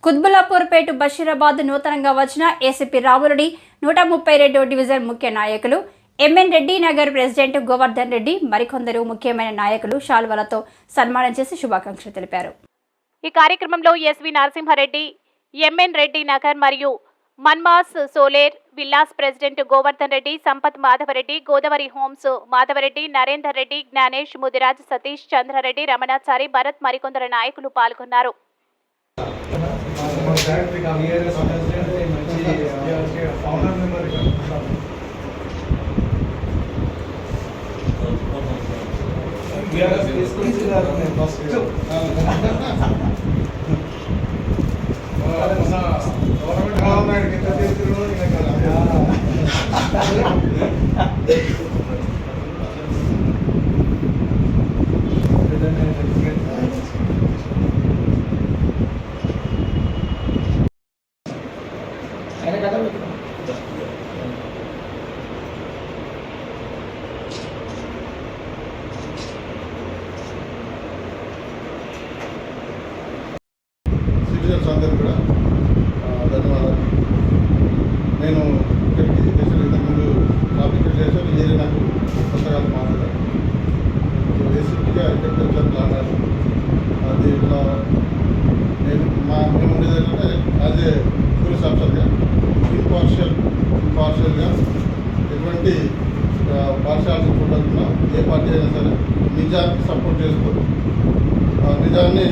కుత్బుల్లాపూర్పేట బషీరాబాద్ నూతనంగా వచ్చిన ACP Ramureddy 132వ division ముఖ్య నాయకులు ఎంఎన్ రెడ్డి నగర్ ప్రెసిడెంట్ గోవర్ధన్ రెడ్డి మరికొందరు ముఖ్యమైన నాయకులు శాల్వాలతో సన్మానం చేసి శుభాకాంక్షలు తెలిపారు. ఈ కార్యక్రమంలో ఎస్వి నరసింహారెడ్డి, ఎంఎన్ రెడ్డి నగర్ మరియు మన్మాస్ solar villas president Govardhan Reddy, Sampath Madhava Reddy, Godavari homes Madhava Reddy, Narender Reddy, Gnanesh, Mudiraj, Satish, Chandra Reddy, Ramanachari, Bharath మరికొందరు నాయకులు పాల్గొన్నారు. సిటిజన్స్ అందరూ కూడా ధన్యవాదాలు. నేను ఇక్కడికి ఇంతకుముందు అప్లికేషన్ చేశాను. ఏది నాకు కొత్తగా మాట్లాడారు. ఏసీపీగా ఇక్కడికి వచ్చాను అన్నారు. దీంట్లో నేను మేము ఉండేది ఏంటంటే యాజ్ ఏ పోలీస్ ఆఫీసర్గా ఇంపార్షియల్గా ఎటువంటి పార్షాలిటీ చూడకుండా ఏ పార్టీ అయినా సరే నిజాన్ని సపోర్ట్ చేసుకోరు. నిజాన్ని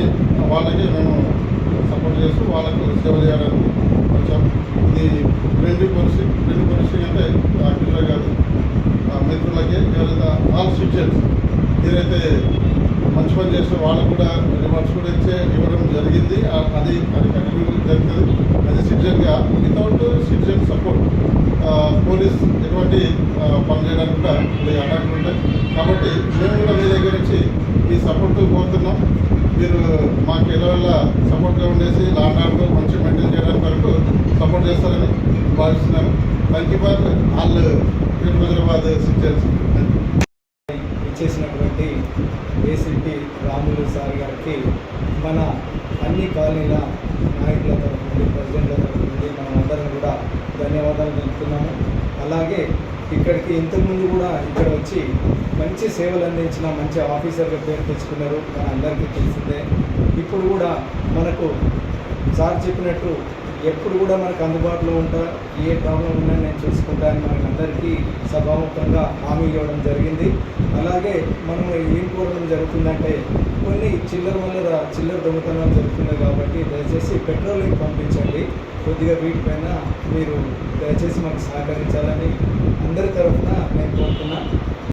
వాళ్ళకి మేము సపోర్ట్ చేస్తూ వాళ్ళకు సేవ చేయడానికి వచ్చాం. ఇది రెండు పోలీసింగ్ అంటే కిషోర్ గారు మిత్రులకి ఎవరైతే ఆల్ సిటిజన్స్ ఏదైతే మంచి పని చేస్తే వాళ్ళకు కూడా రివార్డ్స్ కూడా ఇవ్వడం జరిగింది. అది కంటిన్యూ జరుగుతుంది. అది సిటిజన్గా వితౌట్ సిటిజన్ సపోర్ట్ పోలీస్ ఎటువంటి పని చేయడానికి కూడా అటాకులు ఉంటాయి. కాబట్టి మేము కూడా మీ దగ్గర నుంచి ఈ సపోర్ట్ కోరుతున్నాం. మీరు మాకు ఎలావల్ల సపోర్ట్గా ఉండేసి లాండ్ ఆర్డర్ మంచిగా మెయింటైన్ చేయడానికి వరకు సపోర్ట్ చేస్తారని భావిస్తున్నాను. Thank you for all Hyderabad citizens. ఇచ్చేసినటువంటి ఏసీపీ రాములు సార్ గారికి మన అన్ని కాలనీల నాయకుల తరఫు నుండి, ప్రెసిడెంట్ల తరఫు నుండి మనం అందరం కూడా ధన్యవాదాలు తెలుపుతున్నాము. అలాగే ఇక్కడికి ఇంతకుముందు కూడా ఇక్కడ వచ్చి మంచి సేవలు అందించిన మంచి ఆఫీసర్గా పేరు తెచ్చుకున్నారు, మన అందరికీ తెలిసిందే. ఇప్పుడు కూడా మనకు సార్ చెప్పినట్టు ఎప్పుడు కూడా మనకు అందుబాటులో ఉంటా, ఏ ప్రాబ్లం ఉన్నా నేను చూసుకుంటా అని మనకు అందరికీ సభాముఖంగా హామీ ఇవ్వడం జరిగింది. అలాగే మనం ఏం కోరడం జరుగుతుందంటే కొన్ని చిల్లర దొంగతనాలు జరుగుతున్నాయి కాబట్టి దయచేసి పెట్రోలింగ్ పంపించండి. కొద్దిగా వీటిపైన మీరు దయచేసి మనకు సహకరించాలని అందరి తరఫున నేను కోరుతున్నా.